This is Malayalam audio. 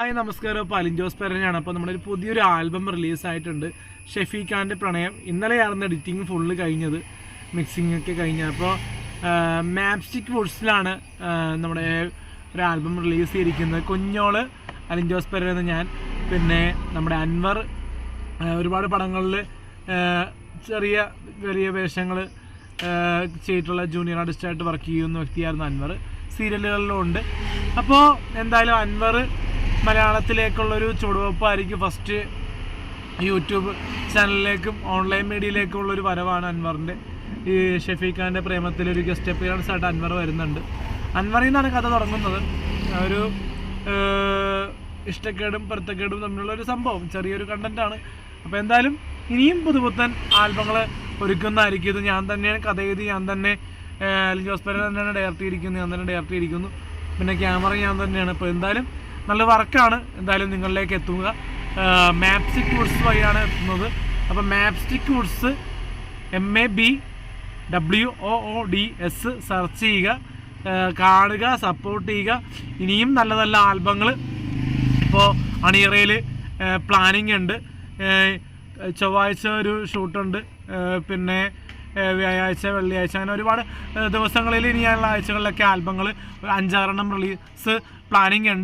ഹായ് നമസ്കാരം. ഇപ്പോൾ അലിൻ ജോസ് പെരേരയാണ്. അപ്പോൾ നമ്മുടെ ഒരു പുതിയൊരു ആൽബം റിലീസായിട്ടുണ്ട്, ഷെഫീഖ് ഖാൻ്റെ പ്രണയം. ഇന്നലെയായിരുന്നു എഡിറ്റിംഗ് ഫുള്ള് കഴിഞ്ഞത്, മിക്സിംഗ് ഒക്കെ കഴിഞ്ഞത്. അപ്പോൾ മാപ്സ്റ്റിക് വുഡ്സിലാണ് നമ്മുടെ ഒരു ആൽബം റിലീസ് ചെയ്തിരിക്കുന്നത്. കുഞ്ഞോള്, അലിൻ ജോസ് പെരേര എന്ന ഞാൻ, പിന്നെ നമ്മുടെ അൻവർ ഒരുപാട് പടങ്ങളിൽ ചെറിയ വലിയ വേഷങ്ങൾ ചെയ്തിട്ടുള്ള ജൂനിയർ ആർട്ടിസ്റ്റായിട്ട് വർക്ക് ചെയ്യുന്ന വ്യക്തിയായിരുന്നു അൻവർ. സീരിയലുകളിലും ഉണ്ട്. അപ്പോൾ എന്തായാലും അൻവർ മലയാളത്തിലേക്കുള്ളൊരു ചുവടുവെപ്പായിരിക്കും. ഫസ്റ്റ് യൂട്യൂബ് ചാനലിലേക്കും ഓൺലൈൻ മീഡിയയിലേക്കും ഉള്ളൊരു വരവാണ് അൻവറിൻ്റെ. ഈ ഷെഫീഖ് ഖാൻ്റെ പ്രേമത്തിലൊരു ഗസ്റ്റ് അപ്പിയറൻസ് ആയിട്ട് അൻവർ വരുന്നുണ്ട്. അൻവറിൽ നിന്നാണ് കഥ തുടങ്ങുന്നത്. ഒരു ഇഷ്ടക്കേടും പൊരുത്തക്കേടും തമ്മിലുള്ളൊരു സംഭവം, ചെറിയൊരു കണ്ടൻറ്റാണ്. അപ്പോൾ എന്തായാലും ഇനിയും പുതുപുത്തൻ ആൽബങ്ങൾ ഒരുക്കുന്നതായിരിക്കും. ഇത് ഞാൻ തന്നെയാണ് കഥ എഴുതി, ഞാൻ തന്നെ അലിൻ ജോസ് പെരേര തന്നെയാണ് ഡയറക്റ്റ് ചെയ്തിരിക്കുന്നത്, ഞാൻ തന്നെ ഡയറക്റ്റ് ചെയ്തിരിക്കുന്നു. പിന്നെ ക്യാമറ ഞാൻ തന്നെയാണ്. അപ്പോൾ എന്തായാലും നല്ല വർക്കാണ്. എന്തായാലും നിങ്ങളിലേക്ക് എത്തുക. മാപ്സ്റ്റിക് വുഡ്സ് വഴിയാണ് എത്തുന്നത്. അപ്പോൾ മാപ്സ്റ്റിക് വുഡ്സ് MABWOODS സെർച്ച് ചെയ്യുക, കാണുക, സപ്പോർട്ട് ചെയ്യുക. ഇനിയും നല്ല നല്ല ആൽബങ്ങൾ ഇപ്പോൾ അണിയറയിൽ പ്ലാനിങ് ഉണ്ട്. ചൊവ്വാഴ്ച ഒരു ഷൂട്ടുണ്ട്, പിന്നെ വ്യാഴാഴ്ച, വെള്ളിയാഴ്ച, അങ്ങനെ ഒരുപാട് ദിവസങ്ങളിൽ ഇനിയുള്ള ആഴ്ചകളിലൊക്കെ ആൽബങ്ങൾ 5-6 റിലീസ് പ്ലാനിങ് ഉണ്ട്.